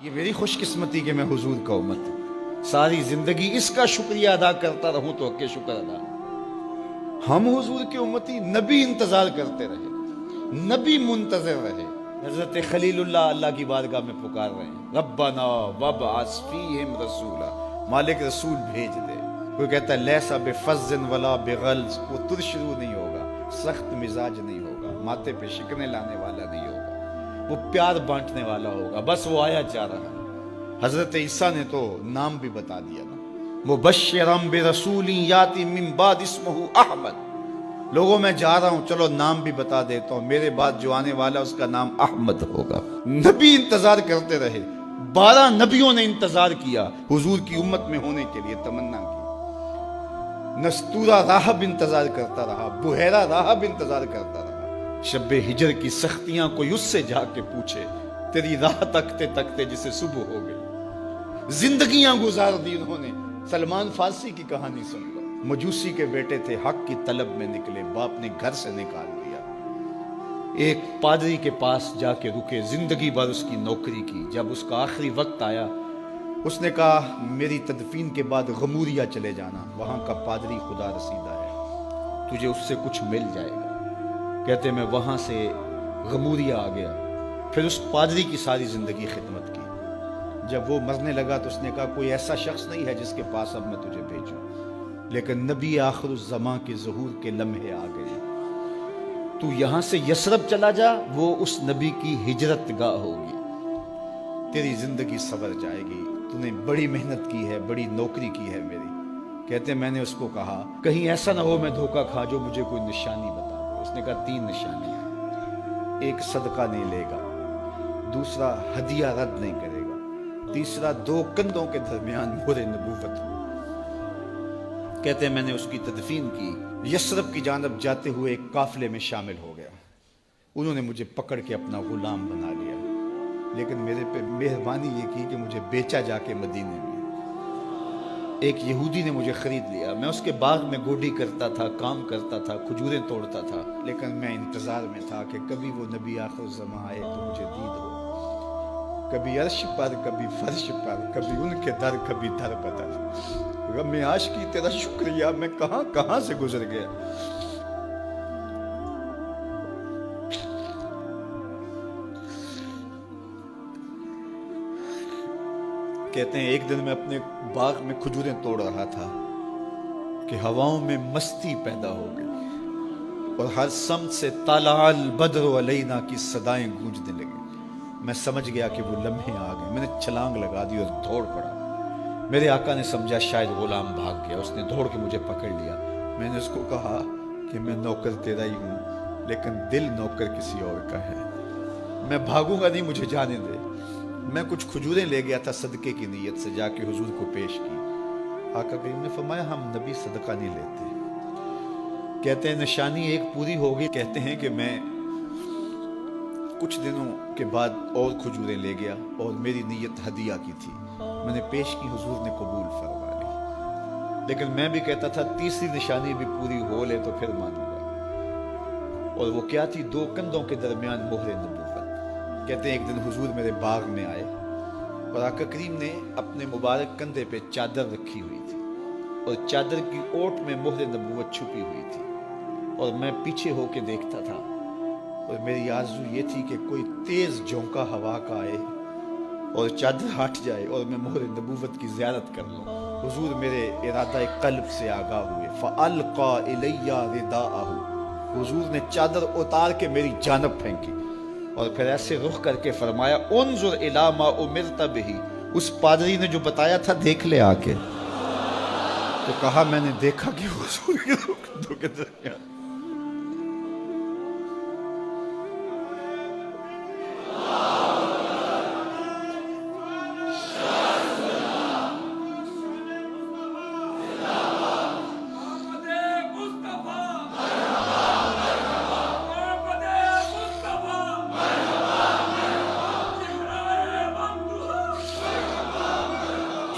یہ میری خوش قسمتی کہ میں حضور کا امت ہوں، ساری زندگی اس کا شکریہ ادا کرتا رہوں تو کہ شکر ادا۔ ہم حضور کے امتی، نبی انتظار کرتے رہے، نبی منتظر رہے۔ حضرت خلیل اللہ کی بارگاہ میں پکار رہے ہیں، ربنا وابعث فیہم رسولا، مالک رسول بھیج دے۔ کوئی کہتا ہے لیسا بفظ ولا بغلظ، وہ ترشرو نہیں ہوگا، سخت مزاج نہیں ہوگا، ماتھے پہ شکنے لانے والا نہیں ہوگا، وہ پیار بانٹنے والا ہوگا۔ بس وہ آیا جا رہا ہے۔ حضرت عیسیٰ نے تو نام بھی بتا دیا نا، مبشرم برسول یاتی من بعد اسمہ احمد، لوگوں میں جا رہا ہوں، چلو نام بھی بتا دیتا ہوں، میرے بعد جو آنے والا اس کا نام احمد ہوگا۔ نبی انتظار کرتے رہے، 12 نبیوں نے انتظار کیا حضور کی امت میں ہونے کے لیے، تمنا کی۔ نستورہ راہب انتظار کرتا رہا، بحیرہ راہب انتظار کرتا رہا۔ شب ہجر کی سختیاں کوئی اس سے جا کے پوچھے، تیری راہ تکتے تکتے جسے صبح ہو گئی۔ زندگیاں گزار دی انہوں نے۔ سلمان فارسی کی کہانی سن لو، مجوسی کے بیٹے تھے، حق کی طلب میں نکلے، باپ نے گھر سے نکال دیا، ایک پادری کے پاس جا کے رکے، زندگی بھر اس کی نوکری کی۔ جب اس کا آخری وقت آیا، اس نے کہا میری تدفین کے بعد غموریا چلے جانا، وہاں کا پادری خدا رسیدہ ہے، تجھے اس سے کچھ مل جائے گا۔ کہتے میں وہاں سے غموریا آ گیا، پھر اس پادری کی ساری زندگی خدمت کی۔ جب وہ مرنے لگا تو اس نے کہا کوئی ایسا شخص نہیں ہے جس کے پاس اب میں تجھے بھیجوں، لیکن نبی آخر الزمان کے ظہور کے لمحے آ گئے، تو یہاں سے یثرب چلا جا، وہ اس نبی کی ہجرت گاہ ہوگی، تیری زندگی سنور جائے گی، تو نے بڑی محنت کی ہے، بڑی نوکری کی ہے میری۔ کہتے میں نے اس کو کہا کہیں ایسا نہ ہو میں دھوکہ کھا جو مجھے کوئی نشانی بتا دے۔ اس نے کہا 3 نشانیاں، ایک صدقہ نہیں لے گا، دوسرا ہدیہ رد نہیں کرے گا، تیسرا 2 کندھوں کے درمیان مہر نبوت ہو۔ کہتے ہیں میں نے اس کی تدفین کی، یثرب کی جانب جاتے ہوئے ایک قافلے میں شامل ہو گیا، انہوں نے مجھے پکڑ کے اپنا غلام بنا لیا، لیکن میرے پہ مہربانی یہ کی کہ مجھے بیچا جا کے مدینے میں۔ ایک یہودی نے مجھے خرید لیا، میں اس کے باغ میں گوڈی کرتا تھا، کام کرتا تھا، کھجوریں توڑتا تھا، لیکن میں انتظار میں تھا کہ کبھی وہ نبی آخر الزمان آئے تو مجھے دید ہو، کبھی عرش پر، کبھی فرش پر، کبھی ان کے در، کبھی در بدر۔ غم عاشقی تیرا شکریہ، میں کہاں کہاں سے گزر گیا۔ کہتے ہیں ایک دن میں اپنے باغ میں کھجوریں توڑ رہا تھا کہ ہواؤں میں مستی پیدا ہو گئی اور ہر سمت سے طلع البدر علینا کی صدائیں گونجنے لگیں۔ میں سمجھ گیا کہ وہ لمحے آ گئے، میں نے چھلانگ لگا دی اور دوڑ پڑا۔ میرے آقا نے سمجھا شاید غلام بھاگ گیا، اس نے دوڑ کے مجھے پکڑ لیا۔ میں نے اس کو کہا کہ میں نوکر تیرا ہی ہوں، لیکن دل نوکر کسی اور کا ہے، میں بھاگوں گا نہیں، مجھے جانے دے۔ میں کچھ کھجوریں لے گیا تھا صدقے کی نیت سے، جا کے حضور کو پیش کی۔ آقا کریم نے فرمایا ہم نبی صدقہ نہیں لیتے۔ کہتے ہیں نشانی ایک پوری ہو گئی، کہتے ہیں کہ میں کچھ دنوں کے بعد اور کھجوریں لے گیا اور میری نیت ہدیہ کی تھی، میں نے پیش کی، حضور نے قبول فرما لی۔ لیکن میں بھی کہتا تھا تیسری نشانی بھی پوری ہو لے تو پھر مانوں گا، اور وہ کیا تھی؟ 2 کندھوں کے درمیان مہر نبوت۔ کہتے ہیں ایک دن حضور میرے باغ میں آئے اور آقا کریم نے اپنے مبارک کندھے پہ چادر رکھی ہوئی تھی اور چادر کی اوٹ میں مہر نبوت چھپی ہوئی تھی، اور میں پیچھے ہو کے دیکھتا تھا، اور میری آرزو یہ تھی کہ کوئی تیز جھونکا ہوا کا آئے اور چادر ہٹ جائے اور میں مہر نبوت کی زیارت کر لوں۔ حضور میرے ارادہ قلب سے آگاہ ہوئے، فَأَلْقَى إِلَيَّ رِدَاءَهُ، حضور نے چادر اتار کے میری جانب پھینکی اور پھر ایسے رخ کر کے فرمایا انظر الی ما امرت بہ، اس پادری نے جو بتایا تھا دیکھ لے آ کے۔ تو کہا میں نے دیکھا کہ حضور کے دو کے درمیان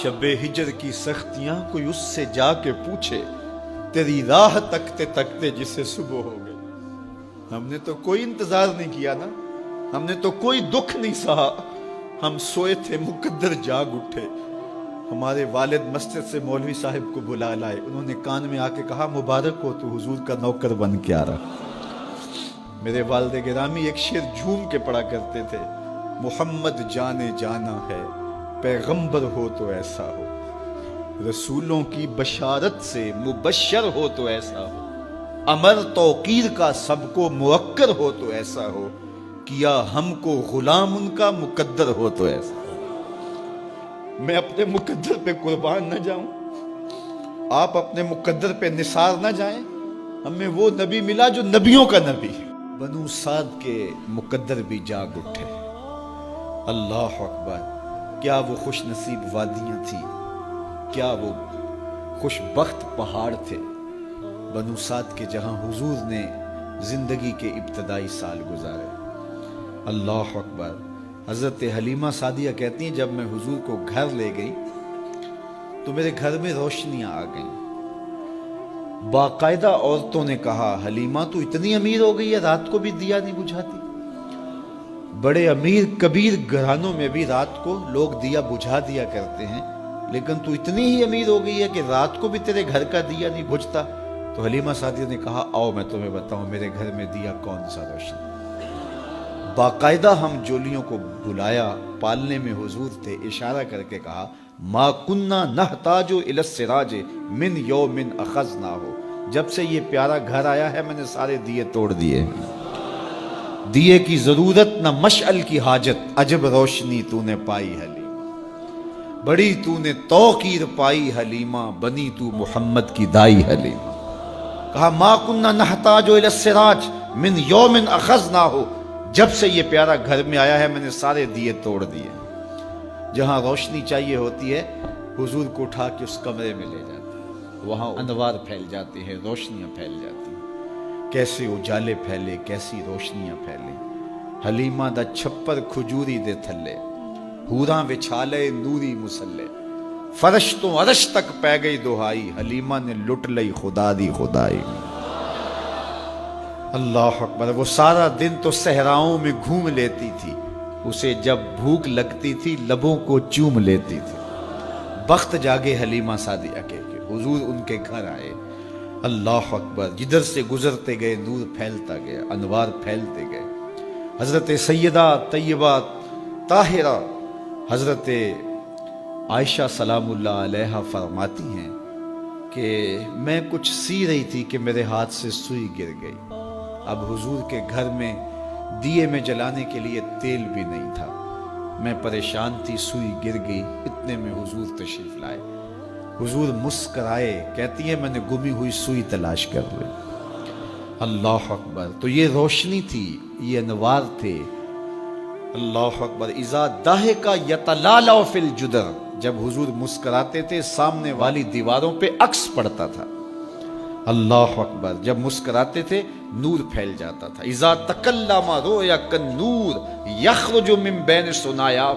شب ہجر کی سختیاں کوئی اس سے جا کے پوچھے، تیری راہ تکتے تکتے جسے صبح ہو گئی۔ ہم نے تو کوئی انتظار نہیں کیا نا، ہم نے تو کوئی دکھ نہیں سہا، ہم سوئے تھے مقدر جاگ اٹھے. ہمارے والد مسجد سے مولوی صاحب کو بلا لائے. انہوں نے کان میں آ کے کہا مبارک ہو تو حضور کا نوکر بن کے آ رہا. میرے والد گرامی ایک شعر جھوم کے پڑھا کرتے تھے, محمد جانے جانا ہے پیغمبر ہو تو ایسا ہو, رسولوں کی بشارت سے مبشر ہو تو ایسا ہو, امر توقیر کا سب کو موکر ہو تو ایسا ہو, کیا ہم کو غلام ان کا مقدر ہو تو ایسا ہو. میں اپنے مقدر پہ قربان نہ جاؤں, آپ اپنے مقدر پہ نثار نہ جائیں. ہمیں وہ نبی ملا جو نبیوں کا نبی. بنو سعد کے مقدر بھی جاگ اٹھے. اللہ اکبر, کیا وہ خوش نصیب وادیاں تھیں, کیا وہ خوش بخت پہاڑ تھے بنو سعد کے, جہاں حضور نے زندگی کے ابتدائی سال گزارے. اللہ اکبر. حضرت حلیمہ سعدیہ کہتی ہیں جب میں حضور کو گھر لے گئی تو میرے گھر میں روشنیاں آ گئیں. باقاعدہ عورتوں نے کہا حلیمہ تو اتنی امیر ہو گئی ہے رات کو بھی دیا نہیں بجھاتی. بڑے امیر کبیر گھرانوں میں بھی رات کو لوگ دیا بجھا دیا کرتے ہیں, لیکن تو اتنی ہی امیر ہو گئی ہے کہ رات کو بھی تیرے گھر کا دیا نہیں بجھتا. تو حلیمہ سعدیہ نے کہا آؤ میں تمہیں بتاؤں میرے گھر میں دیا کون سا روشن. باقاعدہ ہم جولیوں کو بلایا, پالنے میں حضور تھے, اشارہ کر کے کہا ما کننا نحتاج الی السراج من یوم اخذناہ, جب سے یہ پیارا گھر آیا ہے میں نے سارے دیے توڑ دیے. دیے کی ضرورت نہ مشعل کی حاجت, عجب روشنی تو نے پائی حلیمہ, بڑی تو نے توقیر پائی حلیمہ, بنی تو محمد کی دائی حلیمہ. کہا ما کننا نحتاج الی السراج من یوم اخذناہ, جب سے یہ پیارا گھر میں آیا ہے میں نے سارے دیے توڑ دیے. جہاں روشنی چاہیے ہوتی ہے حضور کو اٹھا کے اس کمرے میں لے جاتے ہیں, وہاں انوار پھیل جاتے ہیں, روشنیاں پھیل جاتی ہیں. کیسے اجالے پھیلے, کیسی روشنیاں پھیلے. حلیمہ دا چھپر کھجوری دے تھلے, حوراں وچھالے نوری مسلے, فرش تو عرش تک پہ گئی دہائی, حلیمہ نے لٹ لئی خدا دی خدائی. اللہ اکبر. وہ سارا دن تو صحراؤں میں گھوم لیتی تھی, اسے جب بھوک لگتی تھی لبوں کو چوم لیتی تھی. بخت جاگے حلیمہ سعدیہ کے حضور ان کے گھر آئے. اللہ اکبر. جدھر سے گزرتے گئے نور پھیلتا گیا, انوار پھیلتے گئے. حضرت سیدہ طیبہ طاہرہ حضرت عائشہ سلام اللہ علیہا فرماتی ہیں کہ میں کچھ سی رہی تھی کہ میرے ہاتھ سے سوئی گر گئی. اب حضور کے گھر میں دیے میں جلانے کے لیے تیل بھی نہیں تھا. میں پریشان تھی, سوئی گر گئی. اتنے میں حضور تشریف لائے. حضور مسکرائے, کہتی ہے میں نے گمی ہوئی سوئی تلاش کر لی. اللہ اکبر. تو یہ روشنی تھی, یہ انوار تھے. اللہ اکبر. اذا ضحک یتلالع فی الجدر, جب حضور مسکراتے تھے سامنے والی دیواروں پہ عکس پڑتا تھا. اللہ اکبر. جب مسکراتے تھے نور پھیل جاتا تھا. اذا تکلم رؤیا کالنور یخرج من بین ثنایاہ,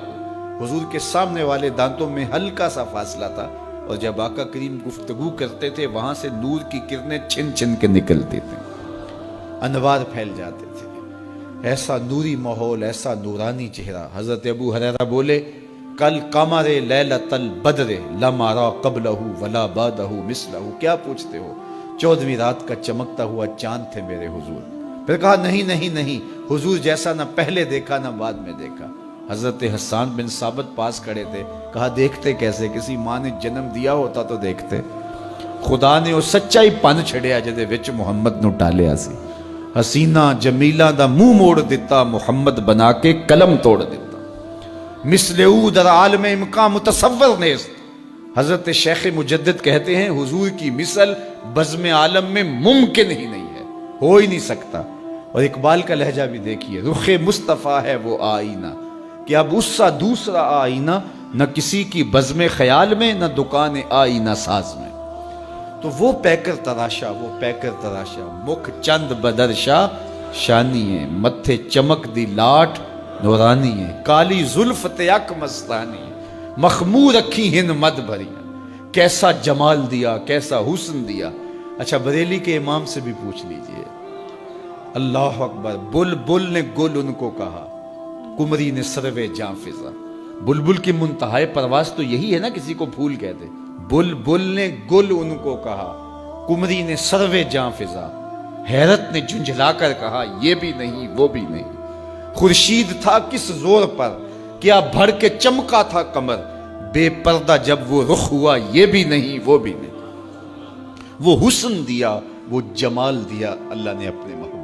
حضور کے سامنے والے دانتوں میں ہلکا سا فاصلہ تھا, اور جب آقا کریم گفتگو کرتے تھے وہاں سے نور کی کرنیں چھن چھن کے نکلتی تھیں, انوار پھیل جاتے تھے. ایسا نوری ماحول, ایسا نورانی چہرہ. حضرت ابو ہریرہ بولے کل قمر لیلۃ البدر لم ارى قبلہ ولا بعدہ مثلہ. کیا پوچھتے ہو, 14ویں رات کا چمکتا ہوا چاند تھے میرے حضور. پھر کہا نہیں نہیں نہیں, حضور جیسا نہ پہلے دیکھا نہ بعد میں دیکھا. حضرت حسان بن ثابت پاس کھڑے تھے. کہا دیکھتے کیسے, کسی ماں نے جنم دیا ہوتا تو دیکھتے. خدا نے وہ سچائی پن چھڑیا جدے وچ محمد نو ٹالیا سی. حسینہ جمیلہ دا منہ موڑ دیتا, محمد بنا کے قلم توڑ دیتا. مثل او در عالم امکان متصور نیست. حضرت شیخ مجدد کہتے ہیں حضور کی مثل بزم عالم میں ممکن ہی نہیں ہے, ہو ہی نہیں سکتا. اور اقبال کا لہجہ بھی دیکھیے, رخ مصطفیٰ ہے وہ آئینہ کہ اب اس سا دوسرا آئینہ, نہ کسی کی بزم خیال میں نہ دکان آئینہ ساز میں. تو وہ پیکر تراشا, وہ پیکر تراشا, مکھ چند بدرشا شانی ہے, متھے چمک دی لاٹ نورانی ہے, کالی زلف تیک مستانی ہے, مخمور اکھی ہن مد بھری. کیسا جمال دیا, کیسا حسن دیا. اچھا بریلی کے امام سے بھی پوچھ لیجئے. اللہ اکبر. بل بل نے گل ان کو کہا, کمری نے سروے جاں فضا. بلبل کی منتہائے پرواز تو یہی ہے نا، کسی کو پھول کہتے. بلبل نے گل ان کو کہا، کمری نے سروے جاں فضا، حیرت نے جھنجھلا کر کہا یہ بھی نہیں وہ بھی نہیں. خورشید تھا کس زور پر، کیا بھر کے چمکا تھا قمر، بے پردہ جب وہ رخ ہوا یہ بھی نہیں وہ بھی نہیں. وہ حسن دیا وہ جمال دیا اللہ نے اپنے محبوب